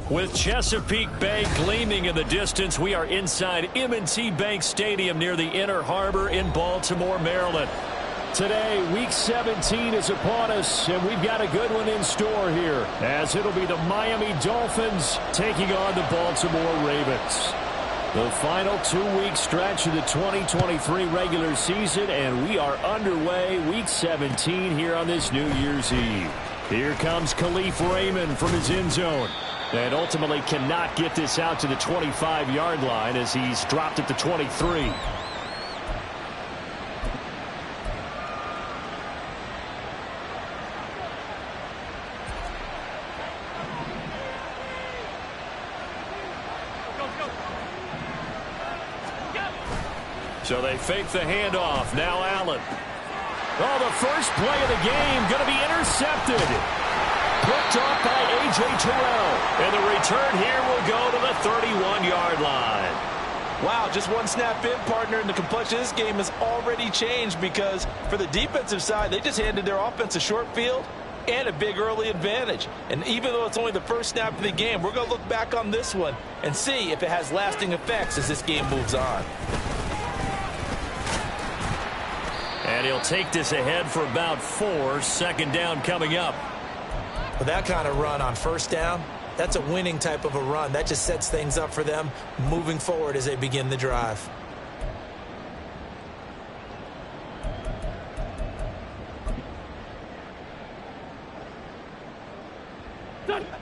With Chesapeake Bay gleaming in the distance, we are inside M&T Bank Stadium near the Inner Harbor in Baltimore, Maryland. Today, Week 17 is upon us, and we've got a good one in store here, as it'll be the Miami Dolphins taking on the Baltimore Ravens. The final 2-week stretch of the 2023 regular season, and we are underway Week 17 here on this New Year's Eve. Here comes Khalif Raymond from his end zone. And ultimately cannot get this out to the 25-yard line as he's dropped at the 23. So they fake the handoff. Now Allen. Oh, the first play of the game going to be intercepted. Picked off by A.J. Terrell. And the return here will go to the 31-yard line. Wow, just one snap in, partner, and the complexion of this game has already changed because for the defensive side, they just handed their offense a short field and a big early advantage. And even though it's only the first snap of the game, we're going to look back on this one and see if it has lasting effects as this game moves on. And he'll take this ahead for about 4. Second down coming up. With that kind of run on first down, that's a winning type of a run. That just sets things up for them moving forward as they begin the drive.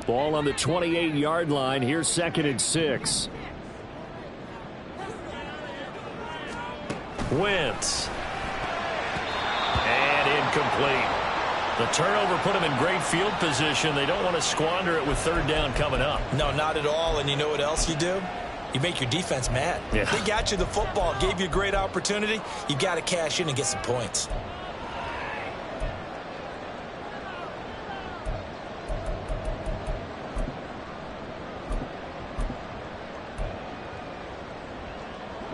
Ball on the 28-yard line. Here's 2nd and 6. Wentz. And incomplete. The turnover put them in great field position. They don't want to squander it with 3rd down coming up. No, not at all. And you know what else you do? You make your defense mad. Yeah. They got you the football, gave you a great opportunity. You got to cash in and get some points.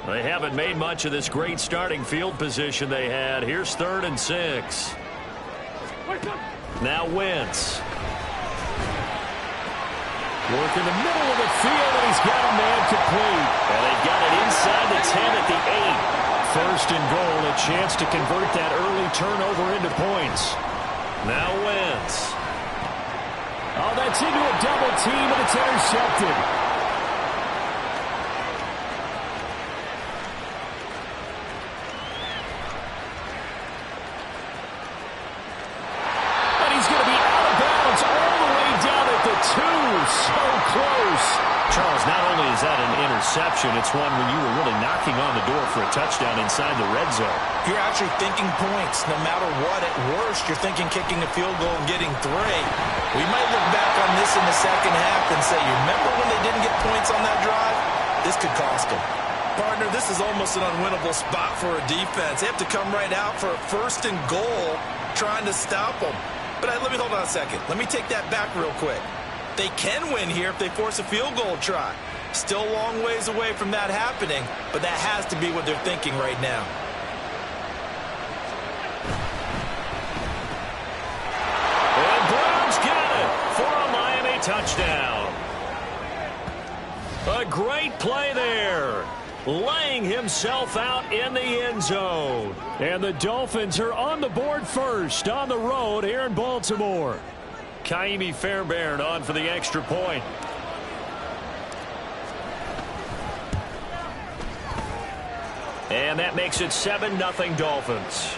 They haven't made much of this great starting field position they had. Here's 3rd and 6. Now Wentz. Work in the middle of the field, and he's got a man complete. And they've got it inside the 10 at the 8. 1st and goal, a chance to convert that early turnover into points. Now Wentz. Oh, that's into a double team, and it's intercepted. Charles, not only is that an interception, it's one when you were really knocking on the door for a touchdown inside the red zone. You're actually thinking points. No matter what, at worst, you're thinking kicking a field goal and getting 3. We might look back on this in the second half and say, you remember when they didn't get points on that drive? This could cost them. Partner, this is almost an unwinnable spot for a defense. They have to come right out for a 1st and goal trying to stop them. But let me hold on a second. Let me take that back real quick. They can win here if they force a field goal try. Still a long ways away from that happening, but that has to be what they're thinking right now. And Browns get it for a Miami touchdown. A great play there. Laying himself out in the end zone. And the Dolphins are on the board first on the road here in Baltimore. Kaimi Fairbairn on for the extra point. And that makes it 7-0 Dolphins.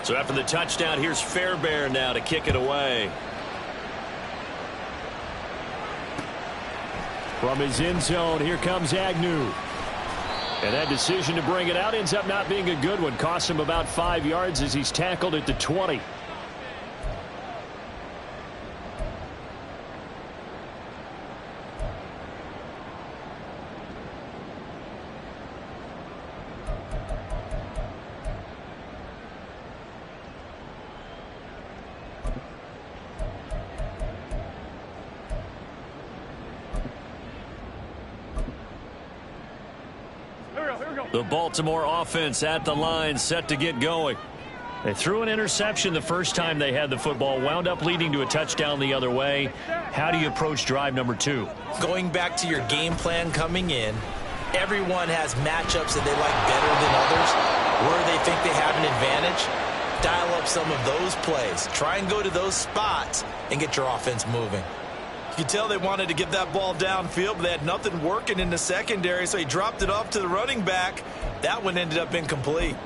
So after the touchdown, here's Fairbairn now to kick it away. From his end zone, here comes Agnew. And that decision to bring it out ends up not being a good one. Costs him about 5 yards as he's tackled at the 20. The Baltimore offense at the line, set to get going. They threw an interception the first time they had the football, wound up leading to a touchdown the other way. How do you approach drive number 2? Going back to your game plan coming in, everyone has matchups that they like better than others, where they think they have an advantage. Dial up some of those plays. Try and go to those spots and get your offense moving. You can tell they wanted to get that ball downfield, but they had nothing working in the secondary, so he dropped it off to the running back. That one ended up incomplete.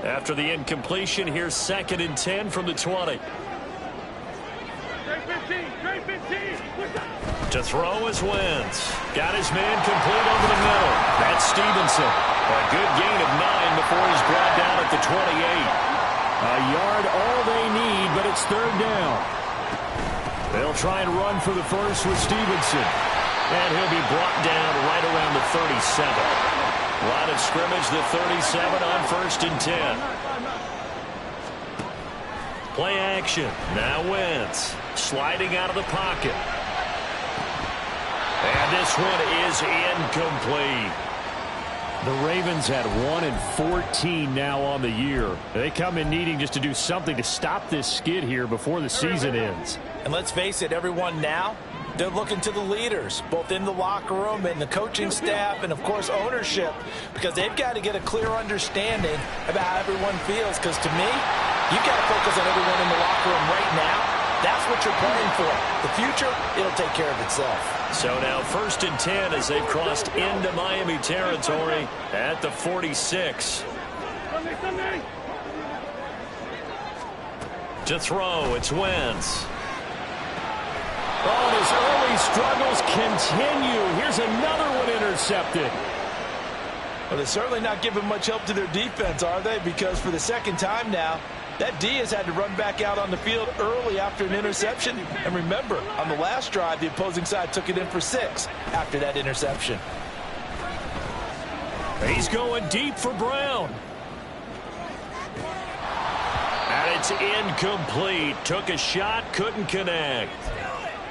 After the incompletion, here's 2nd and 10 from the 20. To throw is Wentz. Got his man complete over the middle. That's Stevenson. A good gain of 9 before he's brought down at the 28. A yard all they need, but it's 3rd down. They'll try and run for the first with Stevenson. And he'll be brought down right around the 37. Line of scrimmage, the 37 on 1st and 10. Play action. Now Wentz sliding out of the pocket. And this one is incomplete. The Ravens had 1 and 14 now on the year. They come in needing just to do something to stop this skid here before the season ends. And let's face it, everyone now, they're looking to the leaders, both in the locker room and the coaching staff and, of course, ownership, because they've got to get a clear understanding about how everyone feels. Because to me, you've got to focus on everyone in the locker room right now. That's what you're playing for. The future, it'll take care of itself. So now 1st and 10 as they've crossed into Miami territory at the 46. To throw, it's Wentz. Oh, his early struggles continue. Here's another one intercepted. Well, they're certainly not giving much help to their defense, are they? Because for the 2nd time now, that D has had to run back out on the field early after an interception. And remember, on the last drive, the opposing side took it in for 6 after that interception. He's going deep for Brown. And it's incomplete. Took a shot, couldn't connect.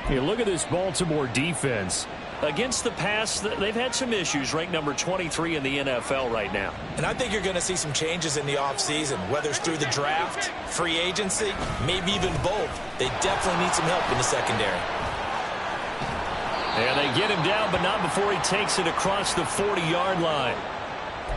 You look at this Baltimore defense. Against the pass, they've had some issues, ranked number 23 in the NFL right now. And I think you're going to see some changes in the offseason, whether it's through the draft, free agency, maybe even both. They definitely need some help in the secondary. And they get him down, but not before he takes it across the 40-yard line.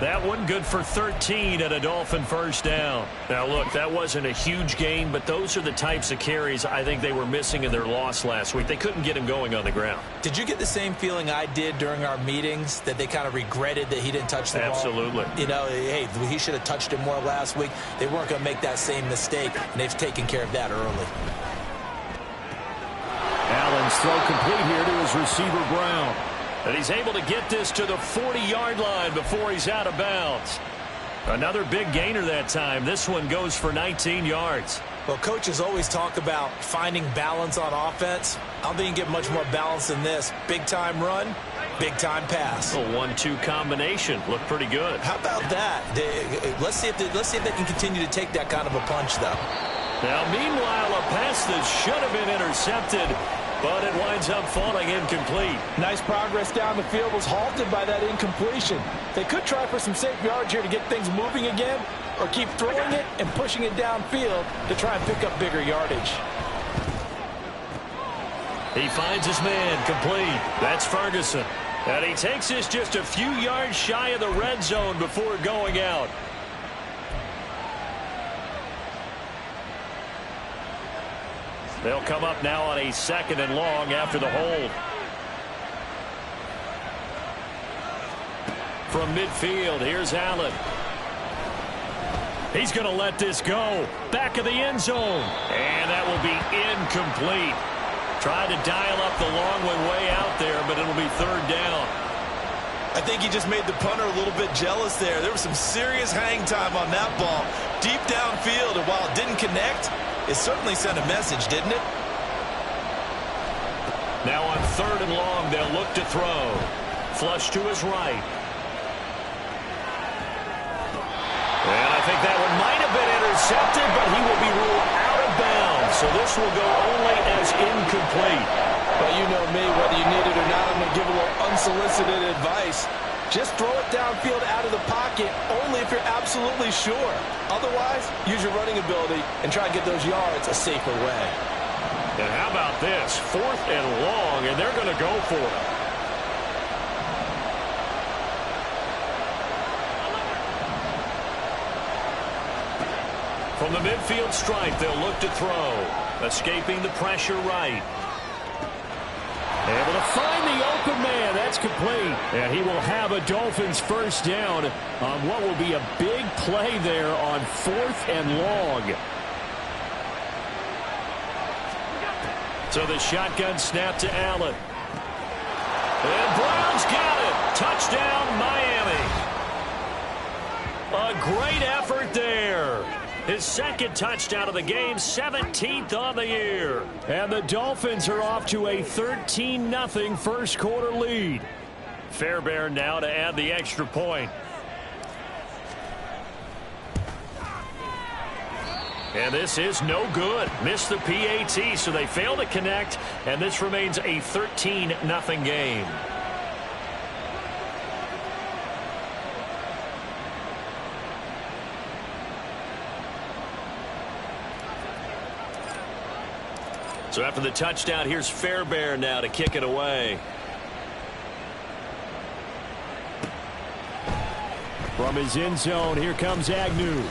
That one good for 13 and a Dolphin 1st down. Now, look, that wasn't a huge gain, but those are the types of carries I think they were missing in their loss last week. They couldn't get him going on the ground. Did you get the same feeling I did during our meetings, that they kind of regretted that he didn't touch the ball? Absolutely. You know, hey, he should have touched it more last week. They weren't going to make that same mistake, and they've taken care of that early. Allen's throw complete here to his receiver, Brown. And he's able to get this to the 40-yard line before he's out of bounds. Another big gainer that time. This one goes for 19 yards. Well, coaches always talk about finding balance on offense. I don't think you can get much more balance than this. Big-time run, big-time pass. A 1-2 combination. Looked pretty good. How about that? Let's see if they can continue to take that kind of a punch, though. Now, meanwhile, a pass that should have been intercepted, but it winds up falling incomplete. Nice progress down the field was halted by that incompletion. They could try for some safe yards here to get things moving again, or keep throwing it and pushing it downfield to try and pick up bigger yardage. He finds his man complete. That's Ferguson. And he takes this just a few yards shy of the red zone before going out. They'll come up now on a 2nd and long after the hold. From midfield, here's Allen. He's going to let this go. Back of the end zone. And that will be incomplete. Tried to dial up the long one way out there, but it'll be 3rd down. I think he just made the punter a little bit jealous there. There was some serious hang time on that ball. Deep downfield, and while it didn't connect, it certainly sent a message, didn't it? Now on 3rd and long, they'll look to throw. Flush to his right. And I think that one might have intercepted, but he will be ruled out of bounds. So this will go only as incomplete. Well, you know me, whether you need it or not, I'm going to give a little unsolicited advice. Just throw it downfield out of the pocket, only if you're absolutely sure. Otherwise, use your running ability and try to get those yards a safer way. And how about this? 4th and long, and they're going to go for it. From the midfield stripe, they'll look to throw. Escaping the pressure right. Able to find the open man. That's complete. And he will have a Dolphins first down on what will be a big play there on 4th and long. So the shotgun snap to Allen. And Brown's got it. Touchdown, Miami. A great effort there. His second touchdown of the game, 17th on the year. And the Dolphins are off to a 13-0 first quarter lead. Fairbairn now to add the extra point. And this is no good. Missed the PAT, so they fail to connect, and this remains a 13-0 game. So after the touchdown, here's Fairbairn now to kick it away. From his end zone, here comes Agnew.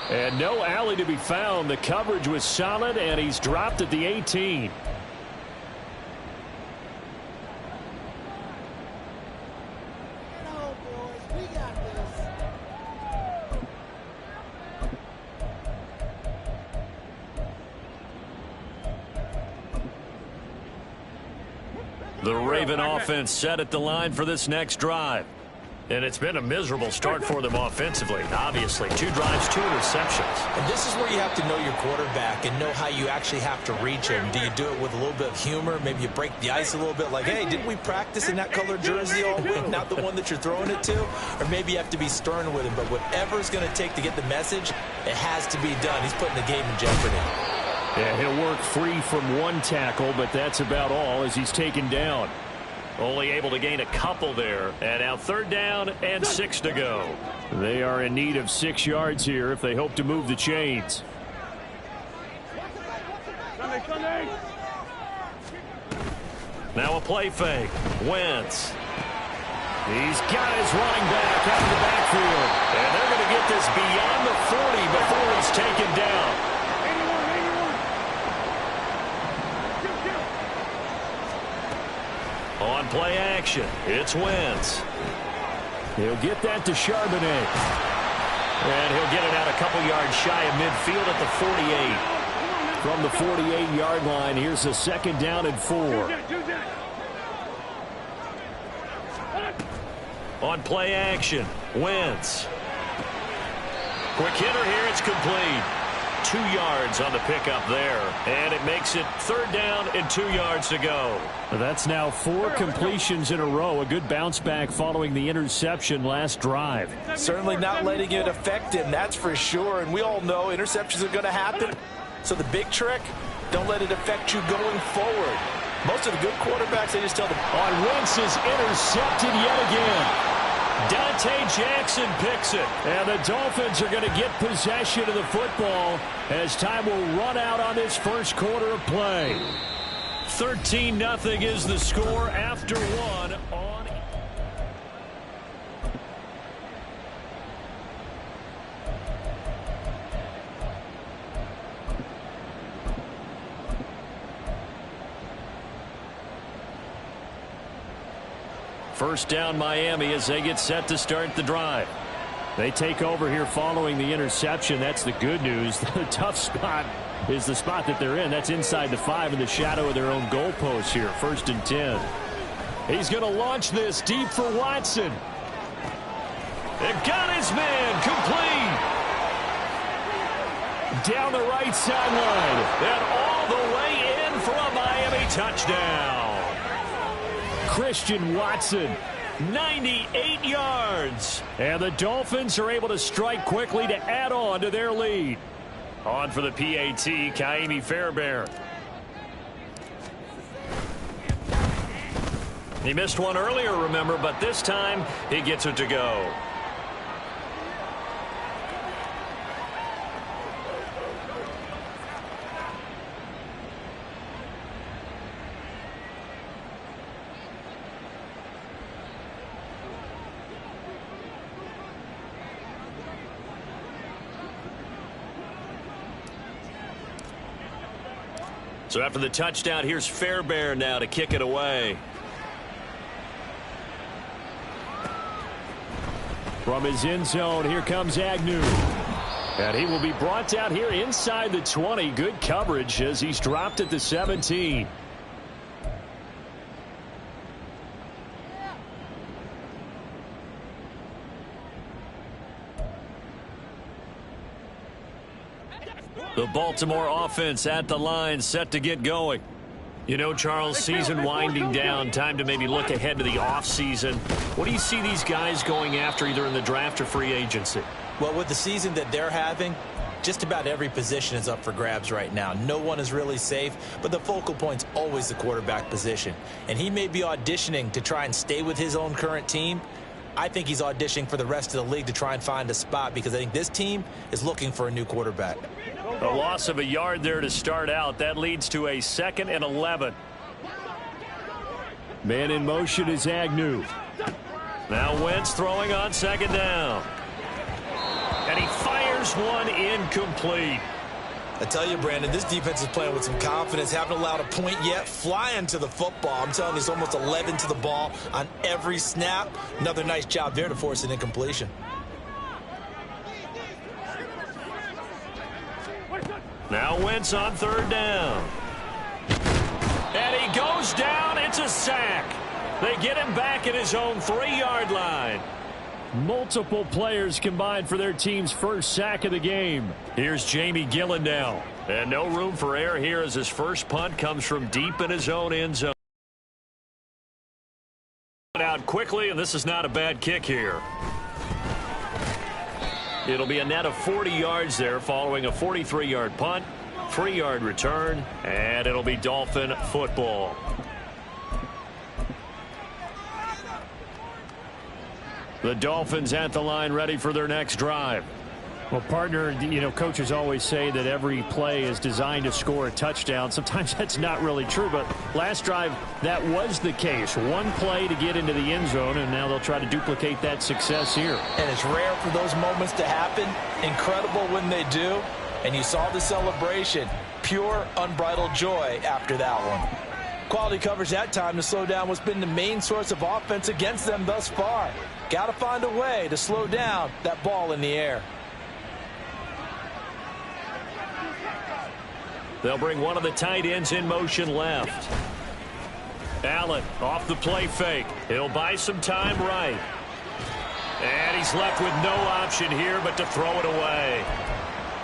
And no alley to be found. The coverage was solid, and he's dropped at the 18. The Raven offense set at the line for this next drive. And it's been a miserable start for them offensively. Obviously, 2 drives, 2 interceptions. And this is where you have to know your quarterback and know how you actually have to reach him. Do you do it with a little bit of humor? Maybe you break the ice a little bit like, hey, didn't we practice in that colored jersey all week, not the one that you're throwing it to? Or maybe you have to be stern with him. But whatever it's going to take to get the message, it has to be done. He's putting the game in jeopardy. Yeah, he'll work free from 1 tackle, but that's about all as he's taken down. Only able to gain a couple there. And now 3rd down and 6 to go. They are in need of 6 yards here if they hope to move the chains. Now a play fake. Wentz. He's got his running back out of the backfield. And they're going to get this beyond the 40 before he's taken down. On play action, it's Wentz. He'll get that to Charbonnet. And he'll get it out a couple yards shy of midfield at the 48. From the 48-yard line, here's a 2nd down and 4. On play action, Wentz. Quick hitter here, it's complete. 2 yards on the pickup there. And it makes it 3rd down and 2 yards to go. That's now 4 completions in a row. A good bounce back following the interception last drive. Certainly not letting it affect him, that's for sure. And we all know interceptions are going to happen. So the big trick, don't let it affect you going forward. Most of the good quarterbacks, they just tell them. On Wentz is intercepted yet again. Dante Jackson picks it. And the Dolphins are going to get possession of the football as time will run out on this first quarter of play. 13-0 is the score after 1 on. First down Miami as they get set to start the drive. They take over here following the interception. That's the good news. The tough spot is the spot that they're in. That's inside the 5 in the shadow of their own goalpost here. 1st and 10. He's going to launch this deep for Watson. And got his man complete. Down the right sideline. And all the way in for a Miami touchdown. Christian Watson 98 yards. And the Dolphins are able to strike quickly to add on to their lead. On for the PAT, Ka'imi Fairbairn. He missed one earlier, remember, but this time he gets it to go. So after the touchdown, here's Fairbairn now to kick it away. From his end zone, here comes Agnew. And he will be brought down here inside the 20. Good coverage as he's dropped at the 17. The Baltimore offense at the line, set to get going. You know, Charles, season winding down, time to maybe look ahead to the offseason. What do you see these guys going after either in the draft or free agency? Well, with the season that they're having, just about every position is up for grabs right now. No one is really safe, but the focal point's always the quarterback position. And he may be auditioning to try and stay with his own current team. I think he's auditioning for the rest of the league to try and find a spot because I think this team is looking for a new quarterback. A loss of a yard there to start out. That leads to a 2nd and 11. Man in motion is Agnew. Now Wentz throwing on 2nd down. And he fires one incomplete. I tell you, Brandon, this defense is playing with some confidence. Haven't allowed a point yet. Flying to the football. I'm telling you, it's almost 11 to the ball on every snap. Another nice job there to force an incompletion. Now Wentz on 3rd down. And he goes down. It's a sack. They get him back at his own 3-yard line. Multiple players combined for their team's first sack of the game. Here's Jamie Gillen now. And no room for error here as his first punt comes from deep in his own end zone. Out quickly, and this is not a bad kick here. It'll be a net of 40 yards there following a 43-yard punt, 3-yard return, and it'll be Dolphin football. The Dolphins at the line ready for their next drive. Well, partner, you know, coaches always say that every play is designed to score a touchdown. Sometimes that's not really true, but last drive, that was the case. One play to get into the end zone, and now they'll try to duplicate that success here. And it's rare for those moments to happen. Incredible when they do. And you saw the celebration. Pure, unbridled joy after that one. Quality coverage that time to slow down what's been the main source of offense against them thus far. Got to find a way to slow down that ball in the air. They'll bring one of the tight ends in motion left. Allen off the play fake. He'll buy some time right. And he's left with no option here but to throw it away.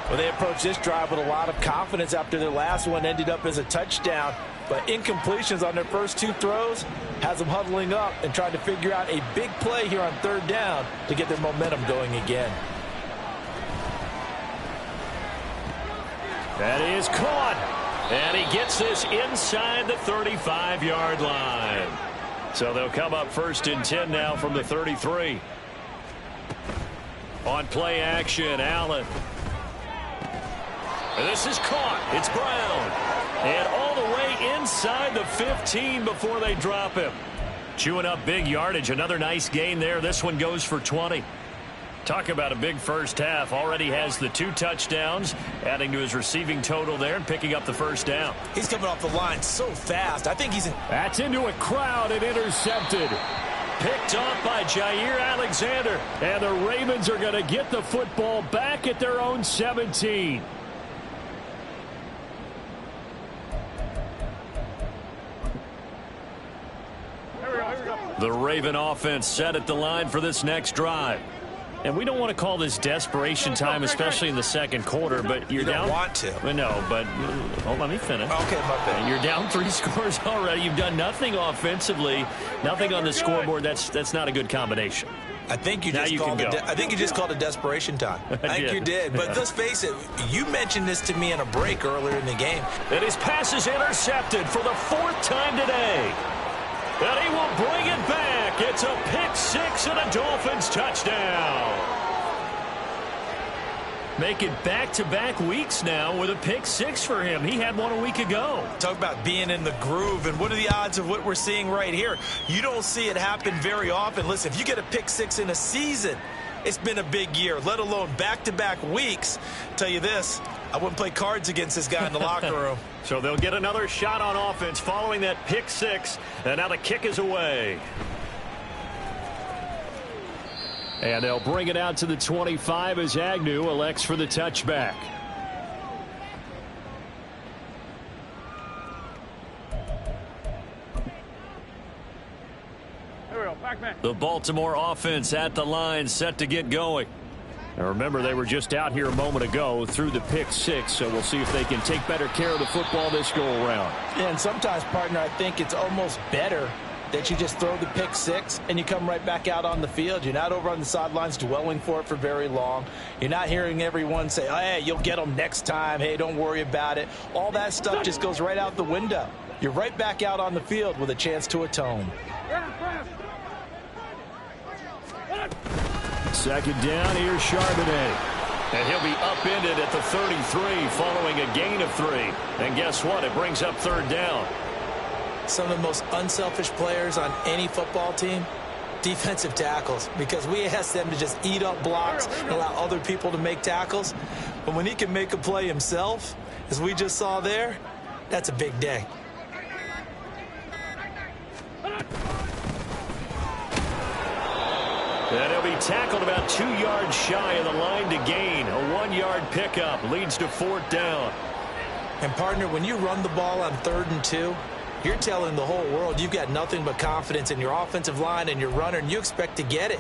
Well, they approached this drive with a lot of confidence after their last one ended up as a touchdown. But incompletions on their first 2 throws has them huddling up and trying to figure out a big play here on 3rd down to get their momentum going again. That is caught. And he gets this inside the 35-yard line. So they'll come up 1st and 10 now from the 33. On play action, Allen. And this is caught. It's Brown. And all the way inside the 15 before they drop him. Chewing up big yardage. Another nice gain there. This one goes for 20. Talk about a big first half. Already has the 2 touchdowns, adding to his receiving total there and picking up the 1st down. He's coming off the line so fast. I think he's in. That's into a crowd and intercepted. Picked off by Jair Alexander. And the Ravens are going to get the football back at their own 17. The Raven offense set at the line for this next drive. And we don't want to call this desperation time, especially in the second quarter, but you're down. You don't want to. No, but let me finish. Okay, my bad. You're down 3 scores already. You've done nothing offensively, nothing on the scoreboard. That's not a good combination. I think you just called it desperation time. I think you did. But let's face it, you mentioned this to me in a break earlier in the game. And his pass is intercepted for the 4th time today. And he will bring it back. It's a pick 6 and a Dolphins touchdown. Make it back-to-back weeks now with a pick 6 for him. He had one a week ago. Talk about being in the groove, and what are the odds of what we're seeing right here? You don't see it happen very often. Listen, if you get a pick 6 in a season, it's been a big year, let alone back-to-back weeks. Tell you this, I wouldn't play cards against this guy in the locker room. So they'll get another shot on offense following that pick 6, and now the kick is away. And they'll bring it out to the 25 as Agnew elects for the touchback. The Baltimore offense at the line, set to get going. Now remember, they were just out here a moment ago through the pick 6, so we'll see if they can take better care of the football this go-around. Yeah, and sometimes, partner, I think it's almost better that you just throw the pick 6 and you come right back out on the field. You're not over on the sidelines dwelling for it for very long. You're not hearing everyone say, oh, hey, you'll get them next time. Hey, don't worry about it. All that stuff just goes right out the window. You're right back out on the field with a chance to atone. Second down, here's Charbonnet. And he'll be upended at the 33 following a gain of 3. And guess what? It brings up 3rd down. Some of the most unselfish players on any football team, defensive tackles, because we ask them to just eat up blocks and allow other people to make tackles. But when he can make a play himself, as we just saw there, that's a big day. And he'll be tackled about 2 yards shy of the line to gain. A 1-yard pickup leads to 4th down. And, partner, when you run the ball on 3rd and 2, you're telling the whole world you've got nothing but confidence in your offensive line and your runner, and you expect to get it.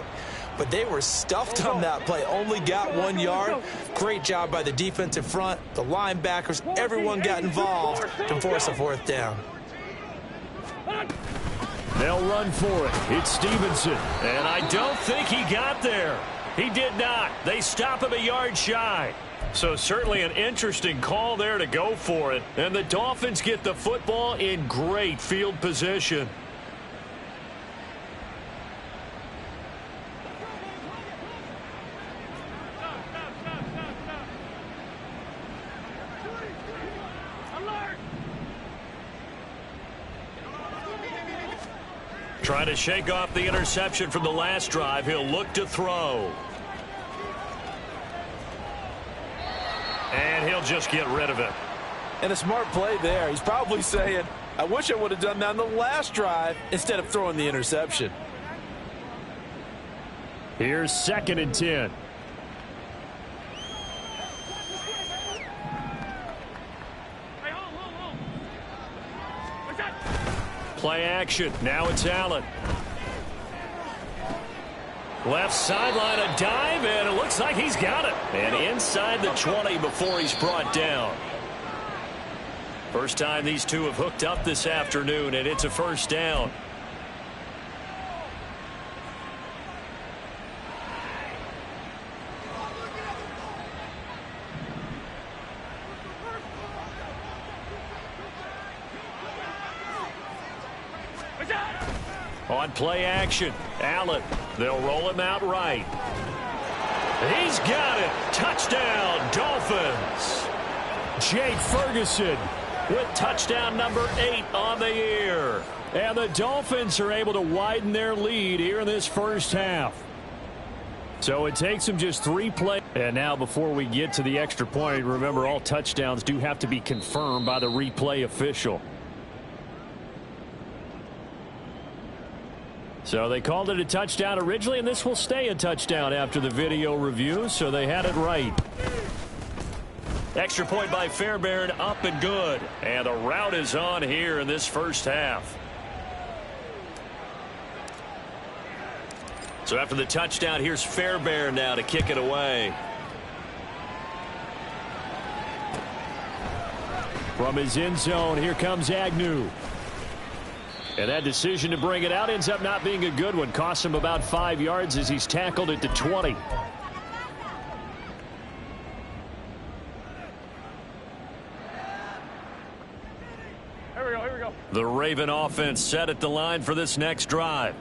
But they were stuffed on that play, only got 1 yard. Great job by the defensive front, the linebackers, everyone got involved to force a 4th down. They'll run for it. It's Stevenson. And I don't think he got there. He did not. They stop him a yard shy. So certainly an interesting call there to go for it. And the Dolphins get the football in great field position. Trying to shake off the interception from the last drive. He'll look to throw. And he'll just get rid of it. And a smart play there. He's probably saying, I wish I would have done that on the last drive instead of throwing the interception. Here's 2nd and 10. Play action. Now it's Allen. Left sideline, a dive, and it looks like he's got it. And inside the 20 before he's brought down. First time these two have hooked up this afternoon, and it's a 1st down. On play action, Allen. They'll roll him out right. He's got it. Touchdown, Dolphins. Jake Ferguson with touchdown number 8 on the year. And the Dolphins are able to widen their lead here in this first half. So it takes them just 3 plays. And now before we get to the extra point, remember all touchdowns do have to be confirmed by the replay official. So they called it a touchdown originally, and this will stay a touchdown after the video review, so they had it right. Extra point by Fairbairn, up and good. And the route is on here in this first half. So after the touchdown, here's Fairbairn now to kick it away. From his end zone, here comes Agnew. And that decision to bring it out ends up not being a good one. Costs him about 5 yards as he's tackled at the 20. Here we go. The Raven offense set at the line for this next drive.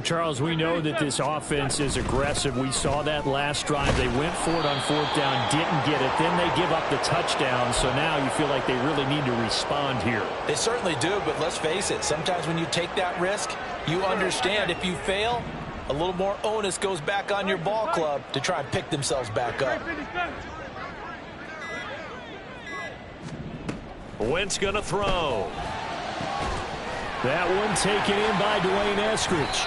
Charles, we know that this offense is aggressive. We saw that last drive. They went for it on 4th down, didn't get it. Then they give up the touchdown. So now you feel like they really need to respond here. They certainly do, but let's face it. Sometimes when you take that risk, you understand if you fail, a little more onus goes back on your ball club to try and pick themselves back up. Wentz going to throw. That one taken in by Dwayne Eskridge.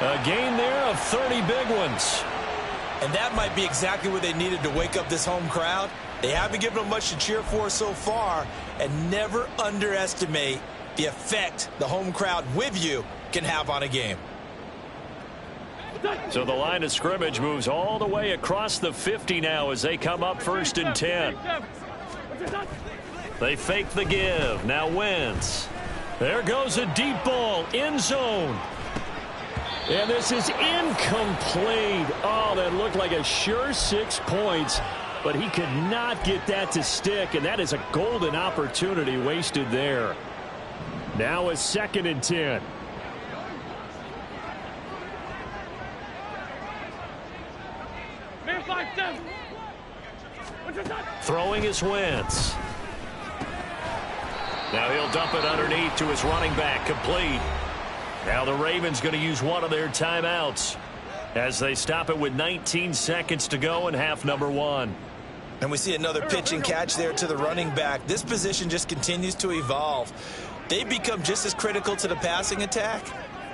A gain there of 30 big ones. And that might be exactly what they needed to wake up this home crowd. They haven't given them much to cheer for so far, and never underestimate the effect the home crowd with you can have on a game. So the line of scrimmage moves all the way across the 50 now as they come up 1st and 10. They fake the give. Now Wentz. There goes a deep ball, end zone. And this is incomplete. Oh, that looked like a sure 6 points, but he could not get that to stick, and that is a golden opportunity wasted there. Now a 2nd and 10. Throwing is Wentz. Now he'll dump it underneath to his running back, complete. Now the Ravens going to use one of their timeouts as they stop it with 19 seconds to go in half number 1. And we see another pitch and catch there to the running back. This position just continues to evolve. They become just as critical to the passing attack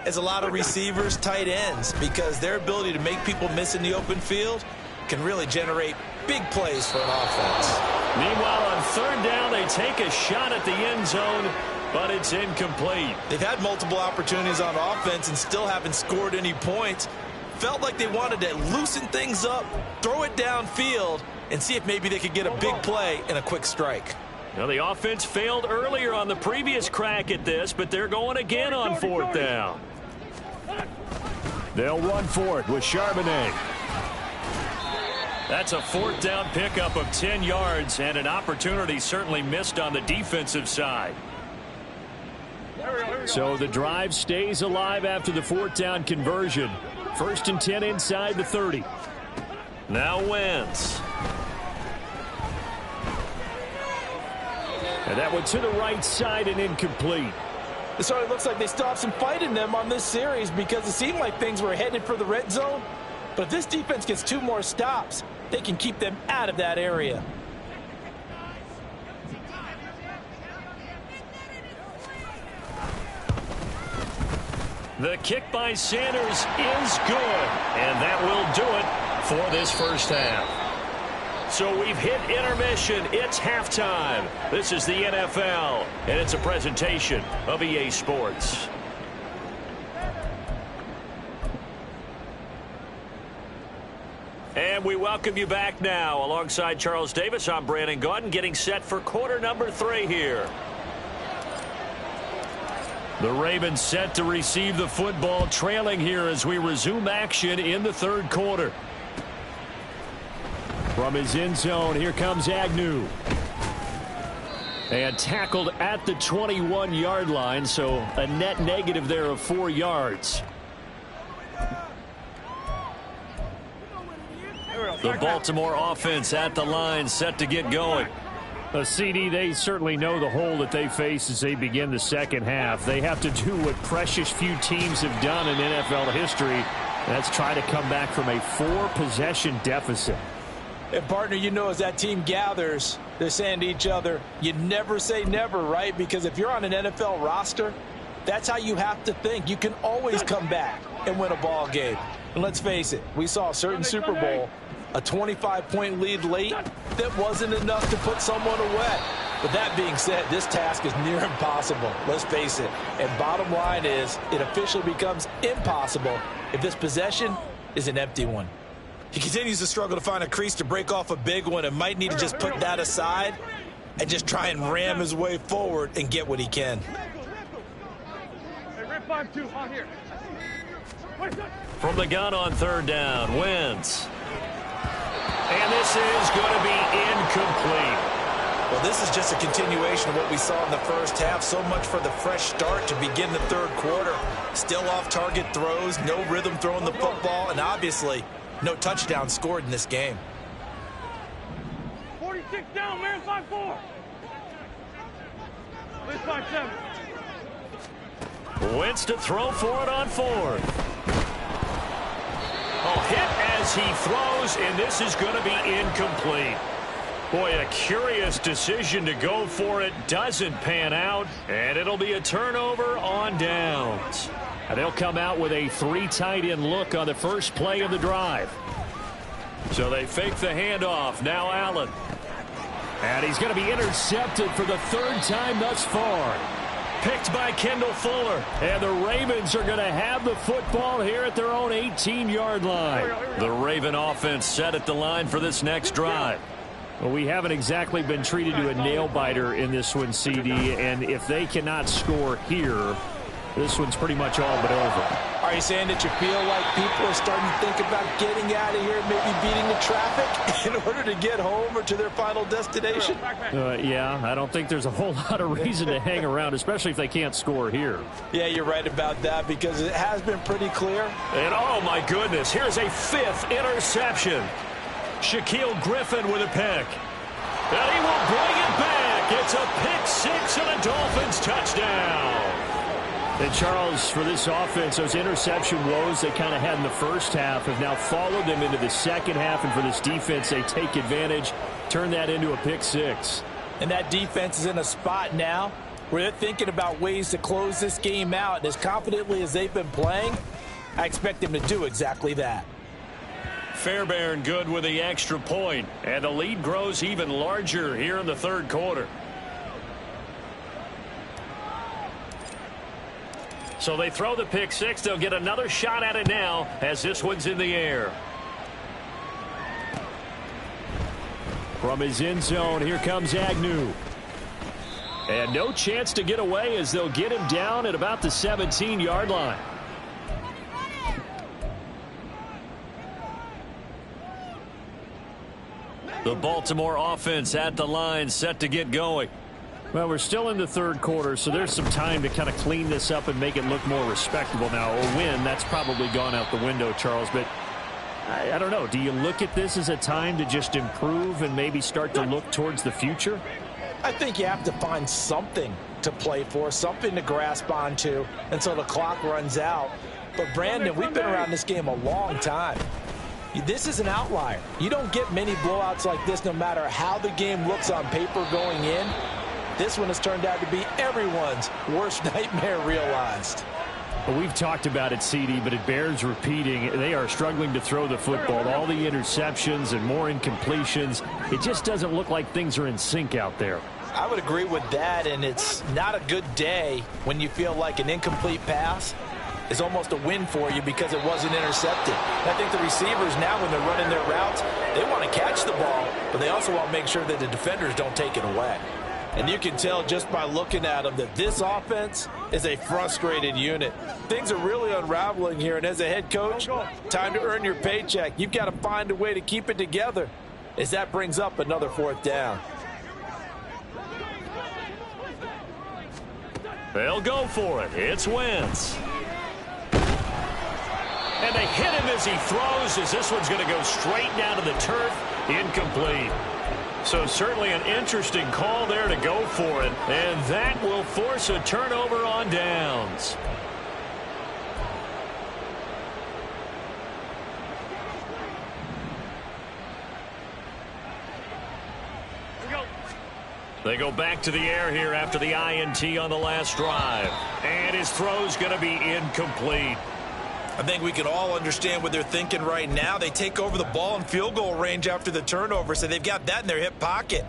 as a lot of receivers, tight ends, because their ability to make people miss in the open field can really generate big plays for an offense. Meanwhile, on 3rd down, they take a shot at the end zone, but it's incomplete. They've had multiple opportunities on offense and still haven't scored any points. Felt like they wanted to loosen things up, throw it downfield, and see if maybe they could get a big play and a quick strike. Now, the offense failed earlier on the previous crack at this, but they're going again on 4th down. They'll run for it with Charbonnet. That's a 4th down pickup of 10 yards and an opportunity certainly missed on the defensive side. So the drive stays alive after the 4th down conversion. 1st and 10 inside the 30. Now Wentz. And that one to the right side and incomplete. It sort of looks like they still have some fight in them on this series because it seemed like things were headed for the red zone. But if this defense gets 2 more stops, they can keep them out of that area. The kick by Sanders is good, and that will do it for this first half. So we've hit intermission. It's halftime. This is the NFL, and it's a presentation of EA Sports. And we welcome you back now. Alongside Charles Davis, I'm Brandon Gaudin, getting set for quarter number 3 here. The Ravens set to receive the football, trailing here as we resume action in the 3rd quarter. From his end zone, here comes Agnew. And tackled at the 21-yard line, so a net negative there of 4 yards. The Baltimore offense at the line, set to get going. CD, they certainly know the hole that they face as they begin the second half. They have to do what precious few teams have done in NFL history. That's try to come back from a 4-possession deficit. And, partner, you know as that team gathers, they're saying to each other, you never say never, right? Because if you're on an NFL roster, that's how you have to think. You can always come back and win a ball game. And let's face it, we saw a certain Super Bowl, a 25-point lead late that wasn't enough to put someone away. But that being said, this task is near impossible. Let's face it. And bottom line is, it officially becomes impossible if this possession is an empty one. He continues to struggle to find a crease to break off a big one and might need to just put that aside and just try and ram his way forward and get what he can. From the gun on third down, Wentz. And this is going to be incomplete. Well, this is just a continuation of what we saw in the first half. So much for the fresh start to begin the third quarter. Still off-target throws, no rhythm throwing the football, and obviously no touchdown scored in this game. 46 down, man, 5-4. Let's 5-7. Wentz to throw for it on fourth. Oh, hit as he throws, and this is going to be incomplete. Boy, a curious decision to go for it. Doesn't pan out, and it'll be a turnover on downs. And they'll come out with a 3 tight end look on the first play of the drive. So they fake the handoff. Now Allen. And he's going to be intercepted for the 3rd time thus far. Picked by Kendall Fuller. And the Ravens are going to have the football here at their own 18-yard line. The Raven offense set at the line for this next drive. Well, we haven't exactly been treated to a nail-biter in this one, CD. And if they cannot score here, this one's pretty much all but over. Are you saying that you feel like people are starting to think about getting out of here, maybe beating the traffic in order to get home or to their final destination? Yeah, I don't think there's a whole lot of reason to hang around, especially if they can't score here. Yeah, you're right about that because it has been pretty clear. And oh my goodness, here's a 5th interception. Shaquille Griffin with a pick. And he will bring it back. It's a pick 6 and a Dolphins touchdown. And Charles, for this offense, those interception woes they kind of had in the first half have now followed them into the second half. And for this defense, they take advantage, turn that into a pick 6. And that defense is in a spot now where they're thinking about ways to close this game out. And as confidently as they've been playing, I expect them to do exactly that. Fairbairn good with the extra point. And the lead grows even larger here in the third quarter. So they throw the pick 6. They'll get another shot at it now as this one's in the air. From his end zone, here comes Agnew. And no chance to get away as they'll get him down at about the 17-yard line. The Baltimore offense at the line, set to get going. Well, we're still in the third quarter, so there's some time to kind of clean this up and make it look more respectable now. A win, that's probably gone out the window, Charles, but I don't know. Do you look at this as a time to just improve and maybe start to look towards the future? I think you have to find something to play for, something to grasp onto until the clock runs out. But, Brandon, we've been around this game a long time. This is an outlier. You don't get many blowouts like this no matter how the game looks on paper going in. This one has turned out to be everyone's worst nightmare realized. Well, we've talked about it, CD, but it bears repeating. They are struggling to throw the football. All the interceptions and more incompletions. It just doesn't look like things are in sync out there. I would agree with that, and it's not a good day when you feel like an incomplete pass is almost a win for you because it wasn't intercepted. And I think the receivers now, when they're running their routes, they want to catch the ball, but they also want to make sure that the defenders don't take it away. And you can tell just by looking at them that this offense is a frustrated unit. Things are really unraveling here, and as a head coach, time to earn your paycheck. You've got to find a way to keep it together as that brings up another 4th down. They'll go for it. It's Wentz. And they hit him as he throws, as this one's going to go straight down to the turf. Incomplete. So certainly an interesting call there to go for it. And that will force a turnover on downs. They go back to the air here after the INT on the last drive. And his throw's going to be incomplete. I think we can all understand what they're thinking right now. They take over the ball in field goal range after the turnover, so they've got that in their hip pocket.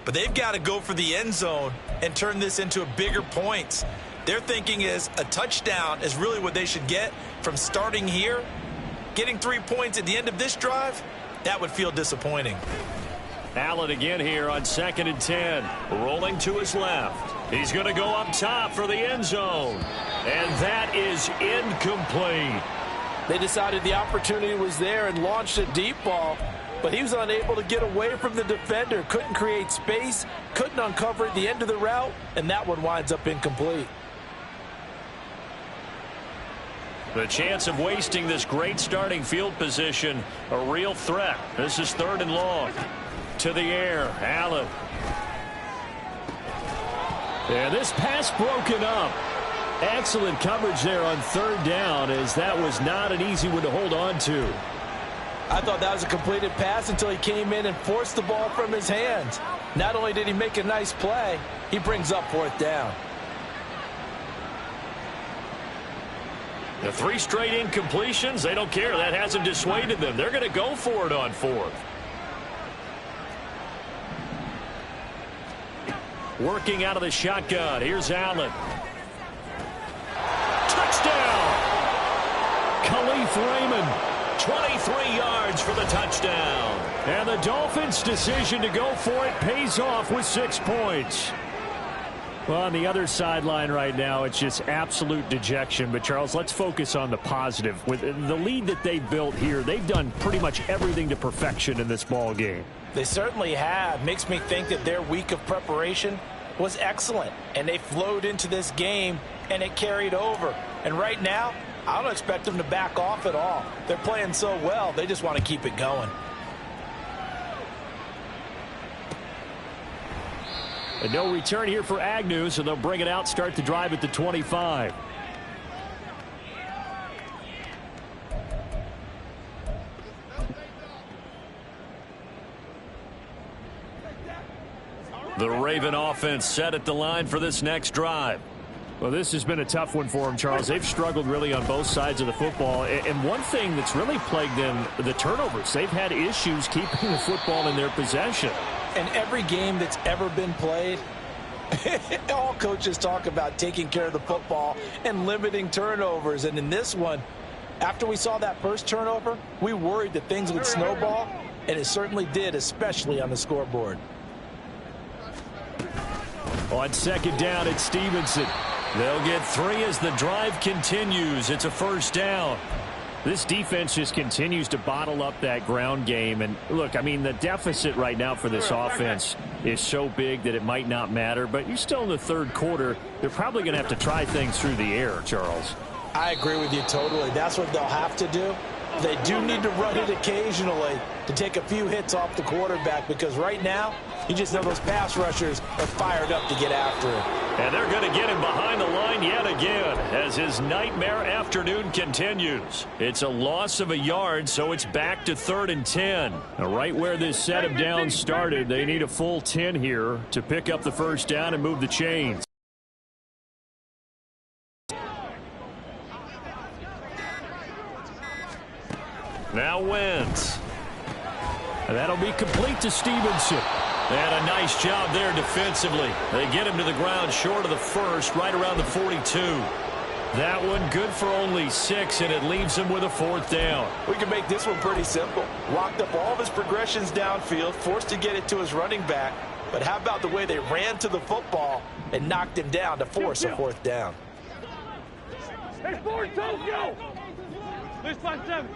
but they've got to go for the end zone and turn this into a bigger points. Their thinking is a touchdown is really what they should get from starting here. Getting 3 points at the end of this drive, that would feel disappointing. Allen again here on 2nd and 10. Rolling to his left. He's going to go up top for the end zone. And that is incomplete. They decided the opportunity was there and launched a deep ball, but he was unable to get away from the defender. Couldn't create space, couldn't uncover at the end of the route, and that one winds up incomplete. The chance of wasting this great starting field position, a real threat. This is 3rd and long. To the air, Allen. And this pass broken up. Excellent coverage there on 3rd down, as that was not an easy one to hold on to. I thought that was a completed pass until he came in and forced the ball from his hands. Not only did he make a nice play, he brings up 4th down. The 3 straight incompletions, they don't care. That hasn't dissuaded them. They're going to go for it on 4th. Working out of the shotgun. Here's Allen. Touchdown! Khalif Raymond. 23 yards for the touchdown. And the Dolphins' decision to go for it pays off with 6 points. Well, on the other sideline right now, it's just absolute dejection. But, Charles, let's focus on the positive. With the lead that they built here, they've done pretty much everything to perfection in this ball game. They certainly have. Makes me think that their week of preparation was excellent. And they flowed into this game, and it carried over. And right now, I don't expect them to back off at all. They're playing so well, they just want to keep it going. And no return here for Agnew, so they'll bring it out, start the drive at the 25. The Raven offense set at the line for this next drive. Well, this has been a tough one for them, Charles. They've struggled really on both sides of the football. And one thing that's really plagued them, the turnovers. They've had issues keeping the football in their possession. In every game that's ever been played, all coaches talk about taking care of the football and limiting turnovers. And in this one, after we saw that first turnover, we worried that things would snowball, and it certainly did, especially on the scoreboard. On 2nd down, it's Stevenson. They'll get 3 as the drive continues. It's a 1st down. This defense just continues to bottle up that ground game. And, look, I mean, the deficit right now for this offense is so big that it might not matter. But you're still in the 3rd quarter. They're probably going to have to try things through the air, Charles. I agree with you totally. That's what they'll have to do. They do need to run it occasionally to take a few hits off the quarterback, because right now, you just know those pass rushers are fired up to get after him. And they're going to get him behind the line yet again as his nightmare afternoon continues. It's a loss of a yard, so it's back to 3rd and 10. Now, right where this set of downs started, they need a full 10 here to pick up the 1st down and move the chains. Now Wentz. And that'll be complete to Stevenson. And a nice job there defensively. They get him to the ground short of the 1st, right around the 42. That one good for only 6, and it leaves him with a 4th down. We can make this one pretty simple. Locked up all of his progressions downfield, forced to get it to his running back. But how about the way they ran to the football and knocked him down to force a 4th down? Hey, 4-2, go! There's 5-7.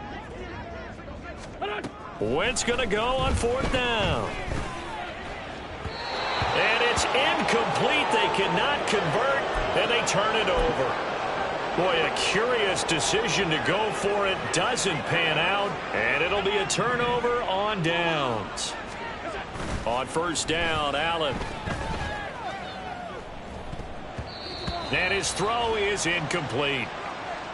Wentz going to go on 4th down. And it's incomplete. They cannot convert, and they turn it over. Boy, a curious decision to go for it. Doesn't pan out, and it'll be a turnover on downs. On 1st down, Allen. And his throw is incomplete.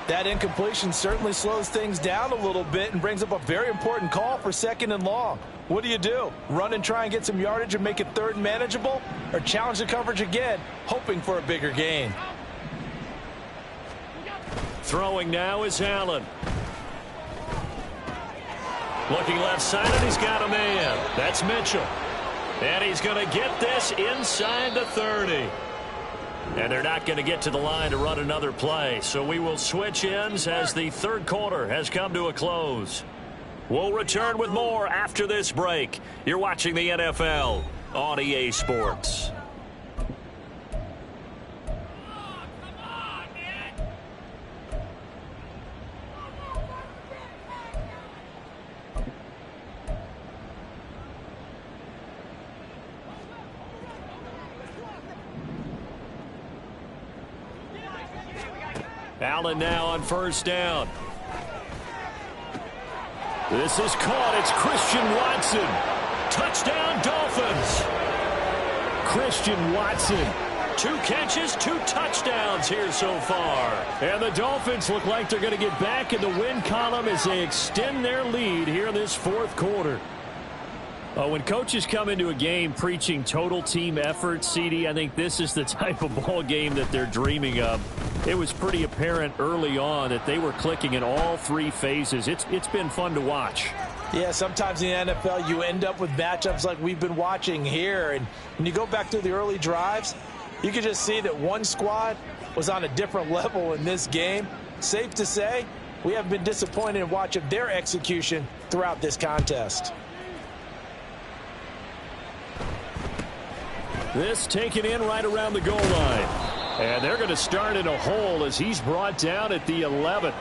That incompletion certainly slows things down a little bit and brings up a very important call for 2nd and long. What do? Run and try and get some yardage and make it 3rd and manageable? Or challenge the coverage again, hoping for a bigger gain? Throwing now is Allen. Looking left side, and he's got a man. That's Mitchell. And he's going to get this inside the 30. And they're not going to get to the line to run another play. So we will switch ends as the third quarter has come to a close. We'll return with more after this break. You're watching the NFL on EA Sports. Allen now on first down. This is caught. It's Christian Watson. Touchdown, Dolphins. Christian Watson. 2 catches, 2 touchdowns here so far. And the Dolphins look like they're going to get back in the win column as they extend their lead here in this fourth quarter. When coaches come into a game preaching total team effort, CD, I think this is the type of ball game that they're dreaming of. It was pretty apparent early on that they were clicking in all 3 phases. It's been fun to watch. Yeah, sometimes in the NFL you end up with matchups like we've been watching here. And when you go back through the early drives, you can just see that one squad was on a different level in this game. Safe to say, we have been disappointed in watching their execution throughout this contest. This taken in right around the goal line. And they're going to start in a hole as he's brought down at the 11.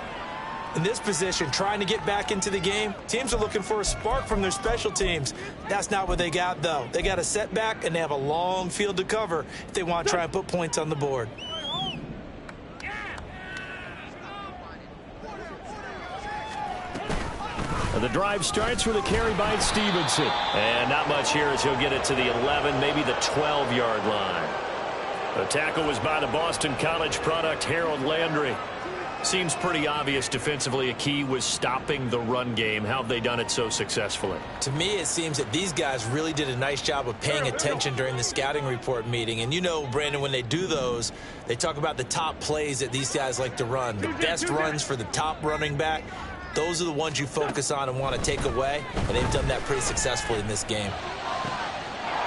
In this position, trying to get back into the game, teams are looking for a spark from their special teams. That's not what they got, though. They got a setback, and they have a long field to cover if they want to try and put points on the board. The drive starts with a carry by Stevenson. And not much here as he'll get it to the 11, maybe the 12-yard line. The tackle was by the Boston College product, Harold Landry. Seems pretty obvious defensively a key was stopping the run game. How have they done it so successfully? To me, it seems that these guys really did a nice job of paying attention during the scouting report meeting. And you know, Brandon, when they do those, they talk about the top plays that these guys like to run. The best runs for the top running back. Those are the ones you focus on and want to take away, and they've done that pretty successfully in this game.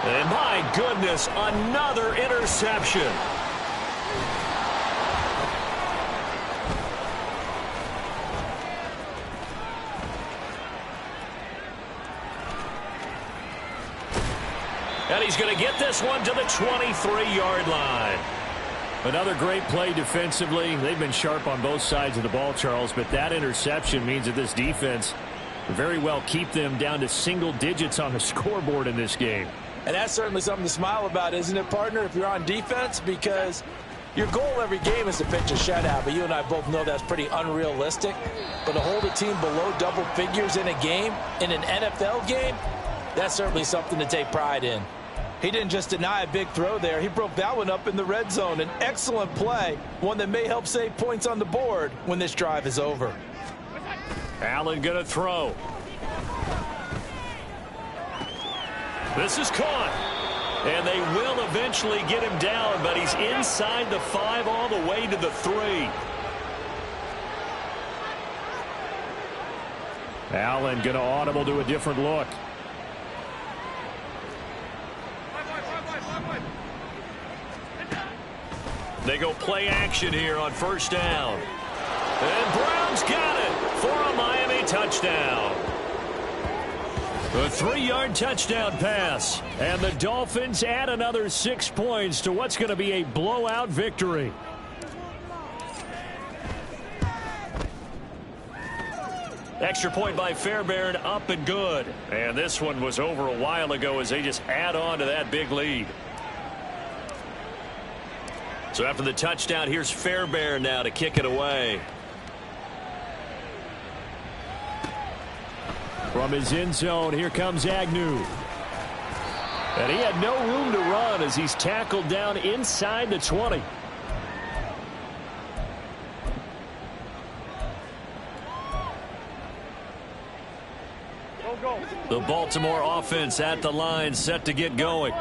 And my goodness, another interception. And he's going to get this one to the 23-yard line. Another great play defensively. They've been sharp on both sides of the ball, Charles, but that interception means that this defense very well keep them down to single digits on the scoreboard in this game. And that's certainly something to smile about, isn't it, partner, if you're on defense? Because your goal every game is to pitch a shutout, but you and I both know that's pretty unrealistic. But to hold a team below double figures in a game, in an NFL game, that's certainly something to take pride in. He didn't just deny a big throw there. He broke that one up in the red zone. An excellent play, one that may help save points on the board when this drive is over. Allen going to throw. This is caught. And they will eventually get him down, but he's inside the 5 all the way to the 3. Allen going to audible to a different look. They go play action here on first down. And Brown's got it for a Miami touchdown. A 3-yard touchdown pass. And the Dolphins add another 6 points to what's going to be a blowout victory. Extra point by Fairbairn, up and good. And this one was over a while ago as they just add on to that big lead. So after the touchdown, here's Fairbairn now to kick it away. From his end zone, here comes Agnew. And he had no room to run as he's tackled down inside the 20. The Baltimore offense at the line, set to get going.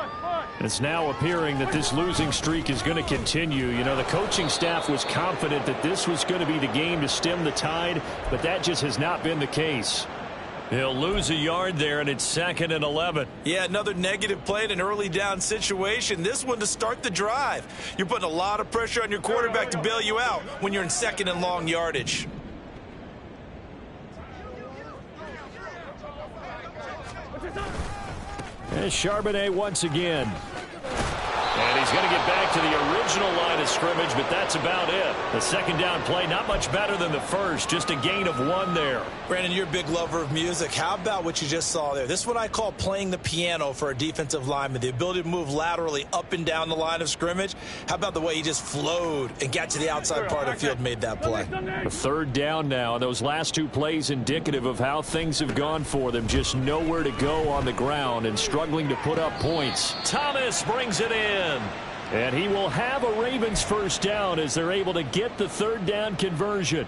It's now appearing that this losing streak is going to continue. You know, the coaching staff was confident that this was going to be the game to stem the tide, but that just has not been the case. He'll lose a yard there, and it's 2nd and 11. Yeah, another negative play in an early down situation. This one to start the drive. You're putting a lot of pressure on your quarterback to bail you out when you're in 2nd and long yardage. And Charbonnet once again. And he's going to get back to the original line of scrimmage, but that's about it. The 2nd down play, not much better than the first, just a gain of 1 there. Brandon, you're a big lover of music. How about what you just saw there? This is what I call playing the piano for a defensive lineman, the ability to move laterally up and down the line of scrimmage. How about the way he just flowed and got to the outside part of the field and made that play? A 3rd down now. Those last 2 plays indicative of how things have gone for them. Just nowhere to go on the ground and struggling to put up points. Thomas brings it in. And he will have a Ravens 1st down as they're able to get the 3rd down conversion.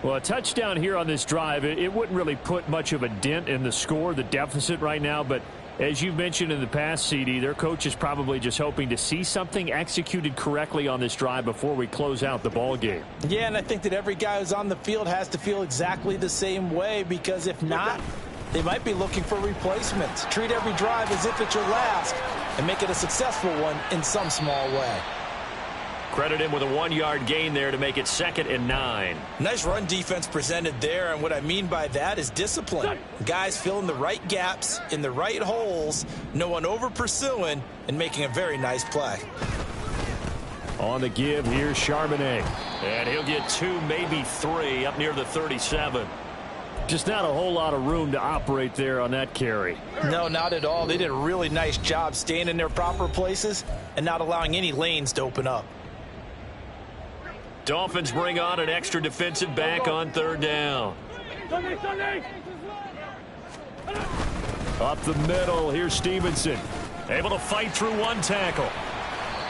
Well, a touchdown here on this drive, it wouldn't really put much of a dent in the score, the deficit right now. But as you've mentioned in the past, CD, their coach is probably just hoping to see something executed correctly on this drive before we close out the ball game. Yeah, and I think that every guy who's on the field has to feel exactly the same way, because if not, they might be looking for replacements. Treat every drive as if it's your last and make it a successful one in some small way. Credit him with a 1-yard gain there to make it 2nd and 9. Nice run defense presented there, and what I mean by that is discipline. Guys filling the right gaps in the right holes, no one over pursuing, and making a very nice play. On the give, here's Charbonnet. And he'll get 2, maybe 3 up near the 37. Just not a whole lot of room to operate there on that carry. No, not at all. They did a really nice job staying in their proper places and not allowing any lanes to open up. Dolphins bring on an extra defensive back on 3rd down. Up the middle, here's Stevenson. Able to fight through 1 tackle.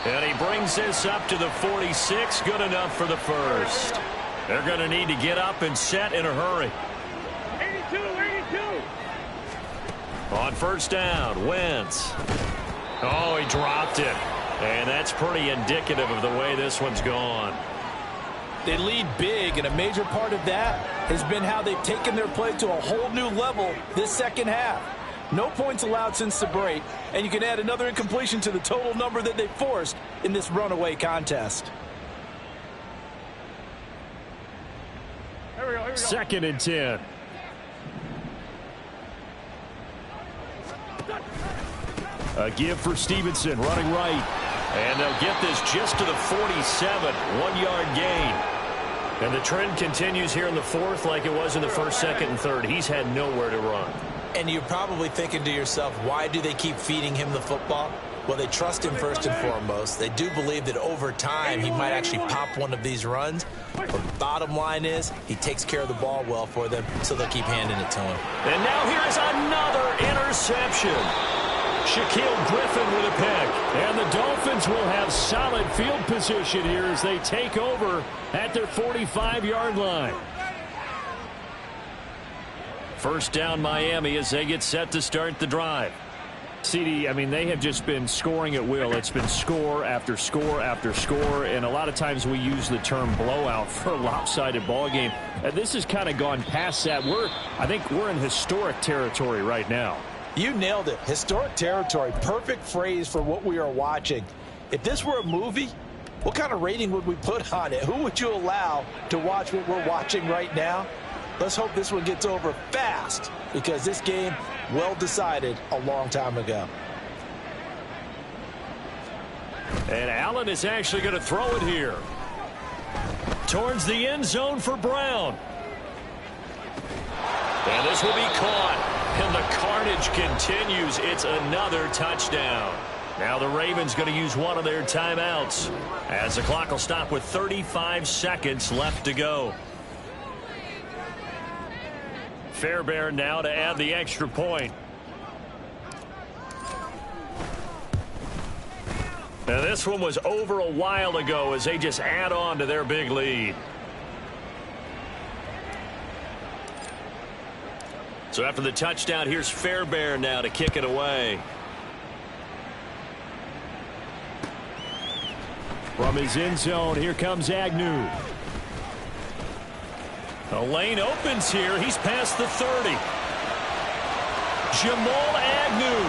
And he brings this up to the 46. Good enough for the 1st. They're going to need to get up and set in a hurry. 82. On 1st down, Wentz. Oh, he dropped it. And that's pretty indicative of the way this one's gone. They lead big, and a major part of that has been how they've taken their play to a whole new level this 2nd half. No points allowed since the break, and you can add another incompletion to the total number that they forced in this runaway contest. Here we go. 2nd and 10. A give for Stevenson, running right. And they'll get this just to the 47, 1-yard gain. And the trend continues here in the 4th like it was in the 1st, 2nd, and 3rd. He's had nowhere to run. And you're probably thinking to yourself, why do they keep feeding him the football? Well, they trust him first and foremost. They do believe that over time he might actually pop one of these runs. But the bottom line is he takes care of the ball well for them, so they'll keep handing it to him. And now here's another interception. Shaquille Griffin with a pick. And the Dolphins will have solid field position here as they take over at their 45-yard line. 1st down Miami as they get set to start the drive. CD, I mean, they have just been scoring at will. It's been score after score after score, and a lot of times we use the term blowout for a lopsided ball game. And this has kind of gone past that. I think we're in historic territory right now. You nailed it. Historic territory. Perfect phrase for what we are watching. If this were a movie, what kind of rating would we put on it? Who would you allow to watch what we're watching right now? Let's hope this one gets over fast, because this game, well decided a long time ago. And Allen is actually going to throw it here. Towards the end zone for Brown. And this will be caught. And the carnage continues. It's another touchdown. Now the Ravens going to use one of their timeouts as the clock will stop with 35 seconds left to go. Fairbairn now to add the extra point. Now this one was over a while ago as they just add on to their big lead. So after the touchdown, here's Fairbairn now to kick it away. From his end zone, here comes Agnew. A lane opens here. He's past the 30. Jamal Agnew.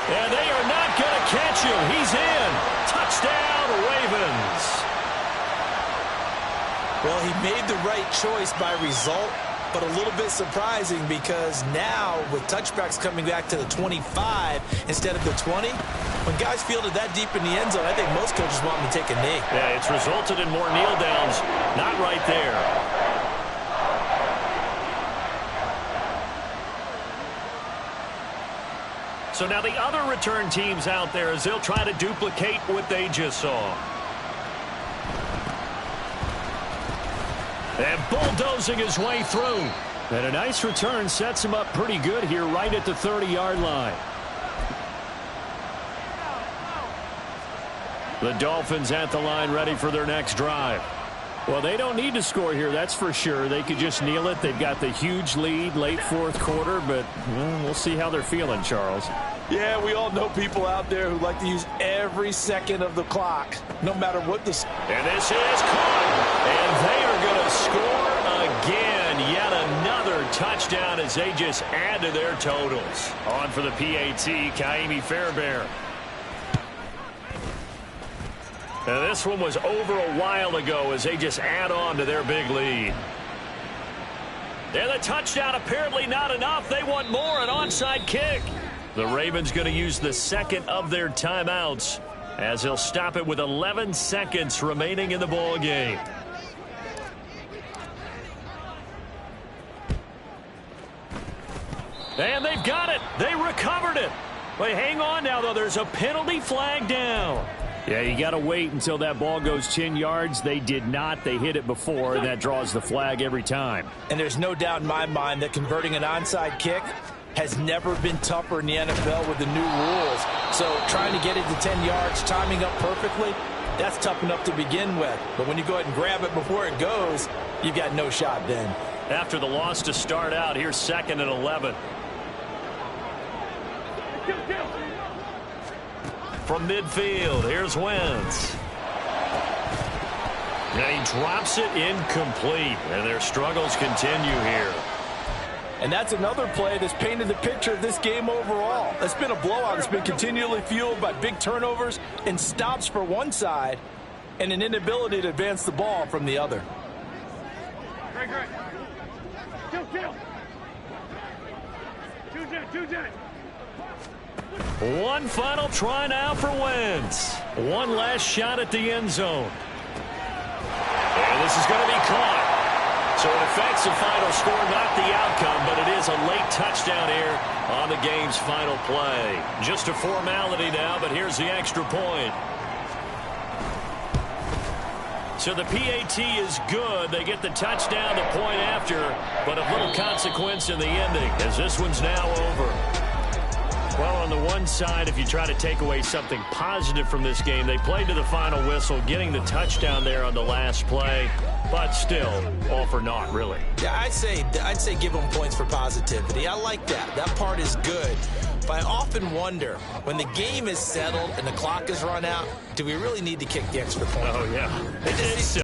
And they are not going to catch him. He's in. Touchdown, Ravens. Well, he made the right choice by result, but a little bit surprising because now with touchbacks coming back to the 25 instead of the 20, when guys fielded that deep in the end zone, I think most coaches want them to take a knee. Yeah, it's resulted in more kneel downs. Not right there. So now the other return teams out there as they'll try to duplicate what they just saw. And bulldozing his way through. And a nice return sets him up pretty good here right at the 30-yard line. The Dolphins at the line ready for their next drive. Well, they don't need to score here, that's for sure. They could just kneel it. They've got the huge lead late fourth quarter, but we'll see how they're feeling, Charles. Yeah, we all know people out there who like to use every second of the clock, no matter what the... And this is caught. And they are going to score again. Yet another touchdown as they just add to their totals. On for the PAT, Ka'imi Fairbairn. Now this one was over a while ago as they just add on to their big lead. And the touchdown apparently not enough. They want more, an onside kick. The Ravens going to use the second of their timeouts as they'll stop it with 11 seconds remaining in the ball game. And they've got it. They recovered it. But hang on now, though. There's a penalty flag down. Yeah, you got to wait until that ball goes 10 yards. They did not. They hit it before, and that draws the flag every time. And there's no doubt in my mind that converting an onside kick has never been tougher in the NFL with the new rules. So trying to get it to 10 yards, timing up perfectly, that's tough enough to begin with. But when you go ahead and grab it before it goes, you've got no shot then. After the loss to start out, here's 2nd and 11. From midfield, here's Wentz. And he drops it incomplete, and their struggles continue here. And that's another play that's painted the picture of this game overall. It's been a blowout. It's been continually fueled by big turnovers and stops for one side and an inability to advance the ball from the other. Great. Kill. Two jet. One final try now for Wentz. One last shot at the end zone. And this is going to be caught. So it affects the final score, not the outcome, but it is a late touchdown here on the game's final play. Just a formality now, but here's the extra point. So the PAT is good. They get the touchdown, the point after, but of little consequence in the ending as this one's now over. Well, on the one side, if you try to take away something positive from this game, they played to the final whistle, getting the touchdown there on the last play, but still, all for naught, really. Yeah, I'd say give them points for positivity. I like that. That part is good. But I often wonder, when the game is settled and the clock is run out, do we really need to kick the extra point? Oh, yeah. It's